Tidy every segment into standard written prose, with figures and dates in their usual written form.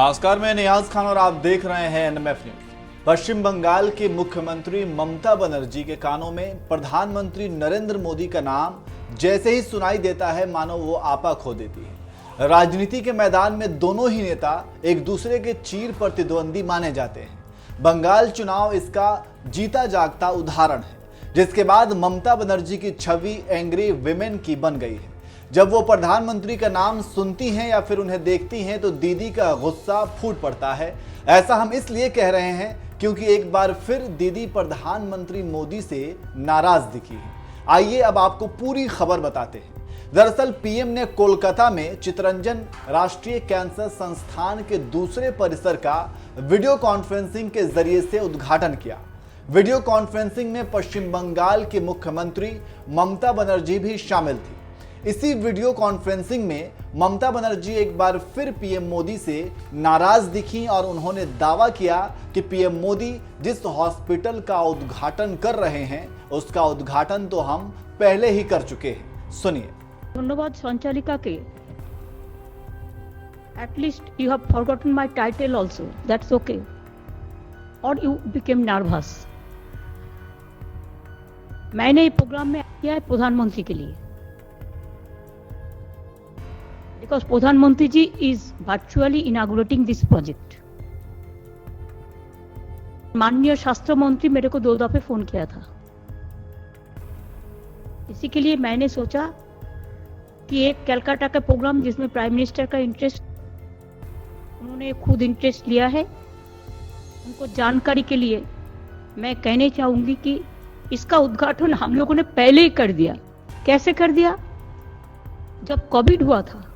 नमस्कार, मैं नियाज खान और आप देख रहे हैं एनएमएफ न्यूज। पश्चिम बंगाल के मुख्यमंत्री ममता बनर्जी के कानों में प्रधानमंत्री नरेंद्र मोदी का नाम जैसे ही सुनाई देता है मानो वो आपा खो देती है। राजनीति के मैदान में दोनों ही नेता एक दूसरे के चीर प्रतिद्वंदी माने जाते हैं। बंगाल चुनाव इसका जीता जागता उदाहरण है, जिसके बाद ममता बनर्जी की छवि एंग्री विमेन की बन गई है। जब वो प्रधानमंत्री का नाम सुनती हैं या फिर उन्हें देखती हैं तो दीदी का गुस्सा फूट पड़ता है। ऐसा हम इसलिए कह रहे हैं क्योंकि एक बार फिर दीदी प्रधानमंत्री मोदी से नाराज दिखी है। आइए अब आपको पूरी खबर बताते हैं। दरअसल पीएम ने कोलकाता में चित्तरंजन राष्ट्रीय कैंसर संस्थान के दूसरे परिसर का वीडियो कॉन्फ्रेंसिंग के जरिए से उद्घाटन किया। वीडियो कॉन्फ्रेंसिंग में पश्चिम बंगाल की मुख्यमंत्री ममता बनर्जी भी शामिल थी। इसी वीडियो कॉन्फ्रेंसिंग में ममता बनर्जी एक बार फिर पीएम मोदी से नाराज दिखीं और उन्होंने दावा किया कि पीएम मोदी जिस हॉस्पिटल का उद्घाटन कर रहे हैं उसका उद्घाटन तो हम पहले ही कर चुके हैं। सुनिए। धन्यवाद संचालिका के। At least you have forgotten my title also. That's okay. Or you became nervous. मैंने ये प्रोग्राम में किया है प्रधानमंत्री के लिए। Because प्रधानमंत्री जी is virtually inaugurating this project. माननीय शास्त्र मंत्री मेरे को 2 दफे फोन किया था। इसी के लिए मैंने सोचा कि एक कलकत्ता का प्रोग्राम जिसमें प्राइम मिनिस्टर का इंटरेस्ट, उन्होंने खुद इंटरेस्ट लिया है, उनको जानकारी के लिए मैं कहने चाहूंगी कि इसका उद्घाटन हम लोगों ने पहले ही कर दिया। कैसे कर दिया? जब कोविड हुआ था,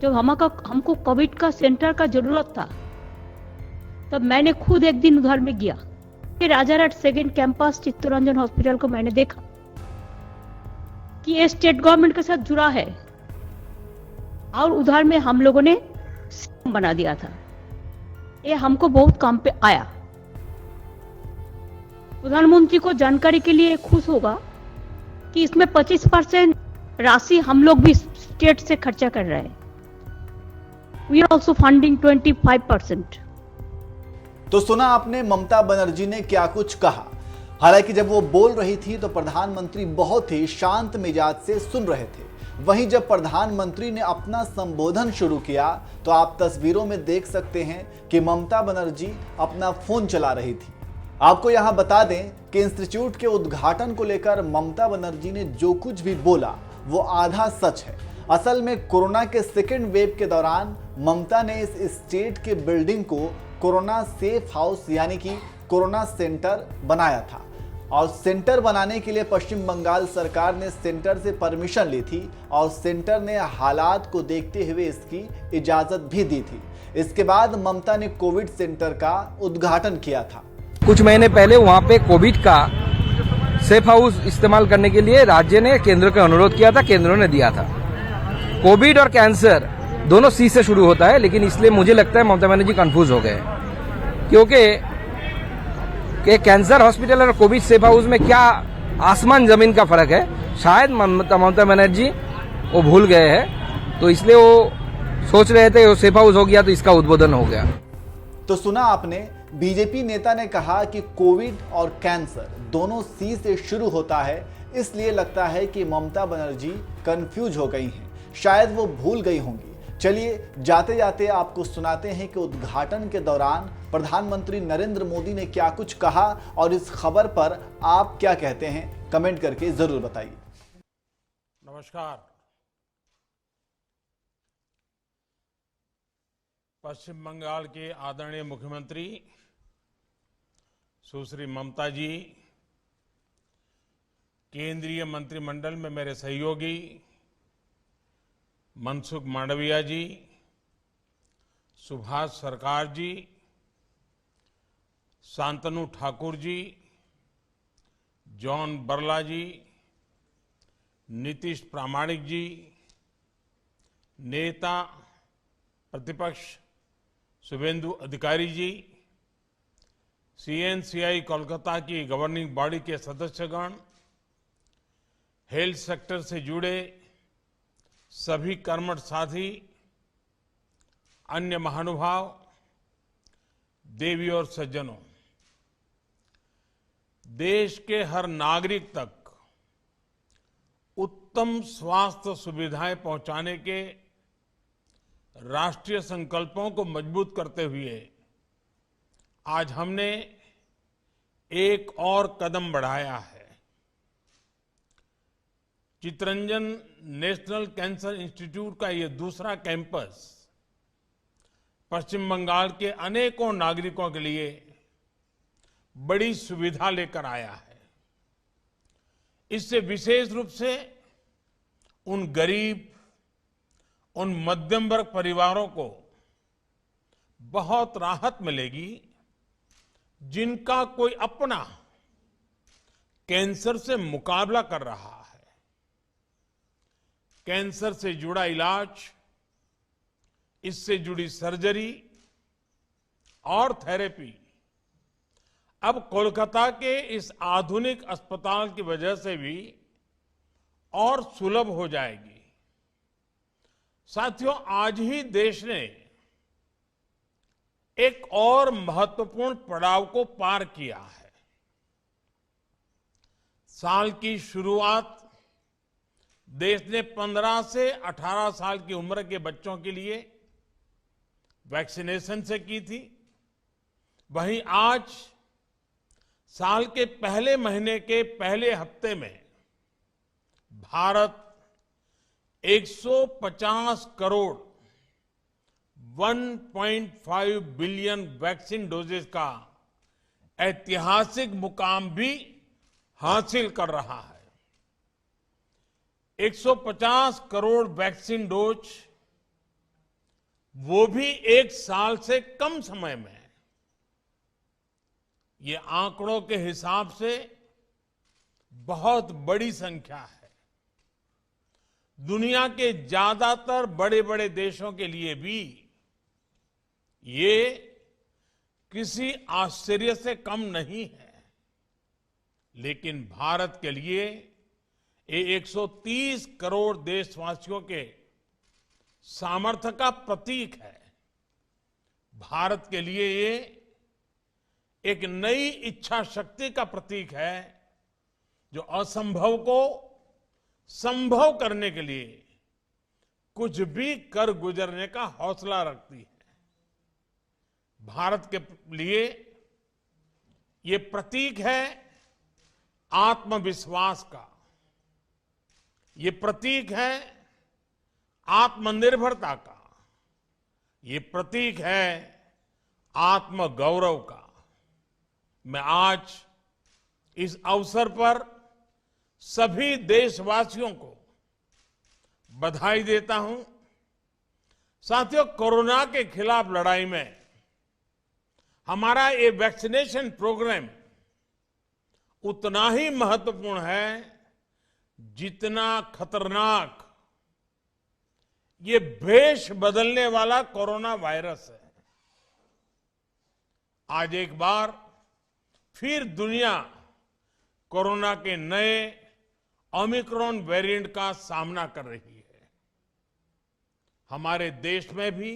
जब हमको कोविड का सेंटर का जरूरत था, तब मैंने खुद एक दिन उधर में गया। Rajarhat second campus Chittaranjan hospital को मैंने देखा कि ये स्टेट गवर्नमेंट के साथ जुड़ा है और उधर में हम लोगों ने बना दिया था। ये हमको बहुत काम पे आया। प्रधानमंत्री को जानकारी के लिए खुश होगा कि इसमें 25% राशि हम लोग भी स्टेट से खर्चा कर रहे हैं। We are also funding 25%. तो सुना आपने ममता बनर्जी ने क्या कुछ कहा। हालांकि जब वो बोल रही थी तो प्रधानमंत्री बहुत ही शांत मिजाज से सुन रहे थे। वहीं जब प्रधानमंत्री ने अपना संबोधन शुरू किया तो आप तस्वीरों में देख सकते हैं कि ममता बनर्जी अपना फोन चला रही थी। आपको यहां बता दें कि इंस्टीट्यूट के उद्घाटन को लेकर ममता बनर्जी ने जो कुछ भी बोला वो आधा सच है। असल में कोरोना के सेकेंड वेव के दौरान ममता ने इस स्टेट के बिल्डिंग को कोरोना सेफ हाउस यानी कि कोरोना सेंटर बनाया था और सेंटर बनाने के लिए पश्चिम बंगाल सरकार ने सेंटर से परमिशन ली थी और सेंटर ने हालात को देखते हुए इसकी इजाजत भी दी थी। इसके बाद ममता ने कोविड सेंटर का उद्घाटन किया था। कुछ महीने पहले वहां पे कोविड का सेफ हाउस इस्तेमाल करने के लिए राज्य ने केंद्र को अनुरोध किया था, केंद्र ने दिया था। कोविड और कैंसर दोनों सी से शुरू होता है, लेकिन इसलिए मुझे लगता है ममता बनर्जी कंफ्यूज हो गए, क्योंकि कैंसर हॉस्पिटल और कोविड सेफ हाउस में क्या आसमान जमीन का फर्क है। शायद ममता बनर्जी वो भूल गए हैं, तो इसलिए वो सोच रहे थे वो सेफ हाउस हो गया तो इसका उद्बोधन हो गया। तो सुना आपने, बीजेपी नेता ने कहा कि कोविड और कैंसर दोनों सी से शुरू होता है, इसलिए लगता है कि ममता बनर्जी कंफ्यूज हो गई हैं, शायद वो भूल गई होंगी। चलिए जाते जाते आपको सुनाते हैं कि उद्घाटन के दौरान प्रधानमंत्री नरेंद्र मोदी ने क्या कुछ कहा और इस खबर पर आप क्या कहते हैं, कमेंट करके जरूर बताइए। नमस्कार। पश्चिम बंगाल के आदरणीय मुख्यमंत्री सुश्री ममता जी, केंद्रीय मंत्रिमंडल में मेरे सहयोगी मनसुख मांडविया जी, सुभाष सरकार जी, शांतनु ठाकुर जी, जॉन बरला जी, नीतीश प्रामाणिक जी, नेता प्रतिपक्ष शुभेंदु अधिकारी जी, सीएनसीआई कोलकाता की गवर्निंग बॉडी के सदस्यगण, हेल्थ सेक्टर से जुड़े सभी कर्मठ साथी, अन्य महानुभाव, देवी और सज्जनों, देश के हर नागरिक तक उत्तम स्वास्थ्य सुविधाएं पहुंचाने के राष्ट्रीय संकल्पों को मजबूत करते हुए आज हमने एक और कदम बढ़ाया है। चितरंजन नेशनल कैंसर इंस्टीट्यूट का ये दूसरा कैंपस पश्चिम बंगाल के अनेकों नागरिकों के लिए बड़ी सुविधा लेकर आया है। इससे विशेष रूप से उन गरीब, उन मध्यम वर्ग परिवारों को बहुत राहत मिलेगी जिनका कोई अपना कैंसर से मुकाबला कर रहा है। कैंसर से जुड़ा इलाज, इससे जुड़ी सर्जरी और थेरेपी अब कोलकाता के इस आधुनिक अस्पताल की वजह से भी और सुलभ हो जाएगी। साथियों, आज ही देश ने एक और महत्वपूर्ण पड़ाव को पार किया है। साल की शुरुआत देश ने 15 से 18 साल की उम्र के बच्चों के लिए वैक्सीनेशन से की थी। वहीं आज साल के पहले महीने के पहले हफ्ते में Bharat 150 crore 1.5 billion vaccine doses का ऐतिहासिक मुकाम भी हासिल कर रहा है। 150 करोड़ वैक्सीन डोज, वो भी एक साल से कम समय में। ये आंकड़ों के हिसाब से बहुत बड़ी संख्या है। दुनिया के ज्यादातर बड़े बड़े देशों के लिए भी ये किसी आश्चर्य से कम नहीं है, लेकिन भारत के लिए ये 130 करोड़ देशवासियों के सामर्थ्य का प्रतीक है। भारत के लिए ये एक नई इच्छा शक्ति का प्रतीक है जो असंभव को संभव करने के लिए कुछ भी कर गुजरने का हौसला रखती है। भारत के लिए ये प्रतीक है आत्मविश्वास का, ये प्रतीक है आत्मनिर्भरता का, ये प्रतीक है आत्मगौरव का। मैं आज इस अवसर पर सभी देशवासियों को बधाई देता हूं। साथियों, कोरोना के खिलाफ लड़ाई में हमारा ये वैक्सीनेशन प्रोग्राम उतना ही महत्वपूर्ण है जितना खतरनाक ये भेष बदलने वाला कोरोना वायरस है। आज एक बार फिर दुनिया कोरोना के नए ओमिक्रॉन वेरिएंट का सामना कर रही है। हमारे देश में भी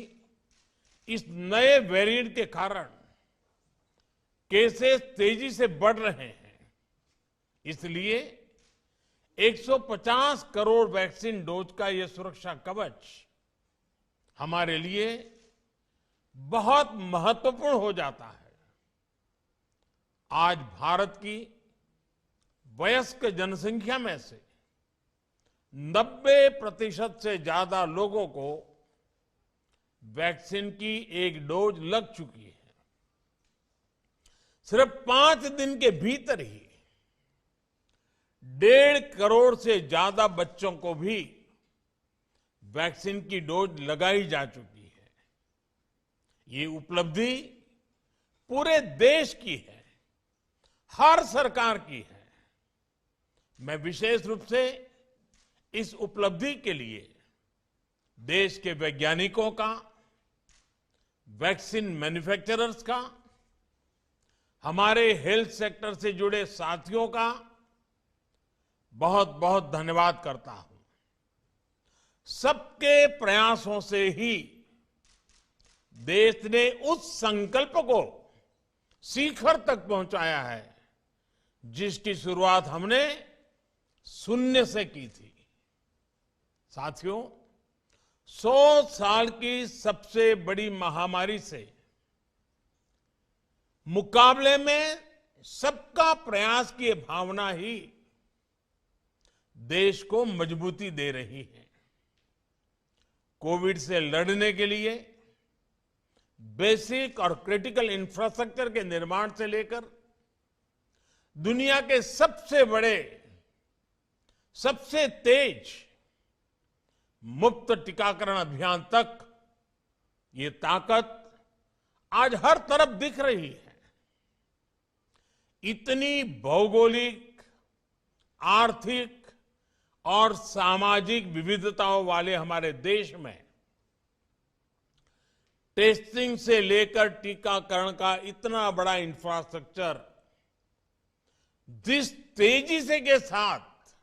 इस नए वेरिएंट के कारण केसेस तेजी से बढ़ रहे हैं। इसलिए 150 करोड़ वैक्सीन डोज का यह सुरक्षा कवच हमारे लिए बहुत महत्वपूर्ण हो जाता है। आज भारत की वयस्क जनसंख्या में से 90% से ज्यादा लोगों को वैक्सीन की एक डोज लग चुकी है। सिर्फ 5 दिन के भीतर ही 1.5 करोड़ से ज्यादा बच्चों को भी वैक्सीन की डोज लगाई जा चुकी है। ये उपलब्धि पूरे देश की है, हर सरकार की है। मैं विशेष रूप से इस उपलब्धि के लिए देश के वैज्ञानिकों का, वैक्सीन मैन्युफैक्चरर्स का, हमारे हेल्थ सेक्टर से जुड़े साथियों का बहुत बहुत धन्यवाद करता हूं। सबके प्रयासों से ही देश ने उस संकल्प को शिखर तक पहुंचाया है, जिसकी शुरुआत हमने शून्य से की थी। साथियों, 100 साल की सबसे बड़ी महामारी से मुकाबले में सबका प्रयास की भावना ही देश को मजबूती दे रही है। कोविड से लड़ने के लिए बेसिक और क्रिटिकल इंफ्रास्ट्रक्चर के निर्माण से लेकर दुनिया के सबसे बड़े, सबसे तेज मुफ्त टीकाकरण अभियान तक ये ताकत आज हर तरफ दिख रही है। इतनी भौगोलिक, आर्थिक और सामाजिक विविधताओं वाले हमारे देश में टेस्टिंग से लेकर टीकाकरण का इतना बड़ा इंफ्रास्ट्रक्चर जिस तेजी से के साथ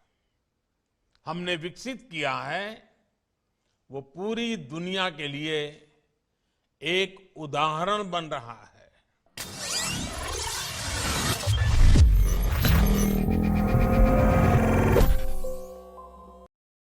हमने विकसित किया है, वो पूरी दुनिया के लिए एक उदाहरण बन रहा है।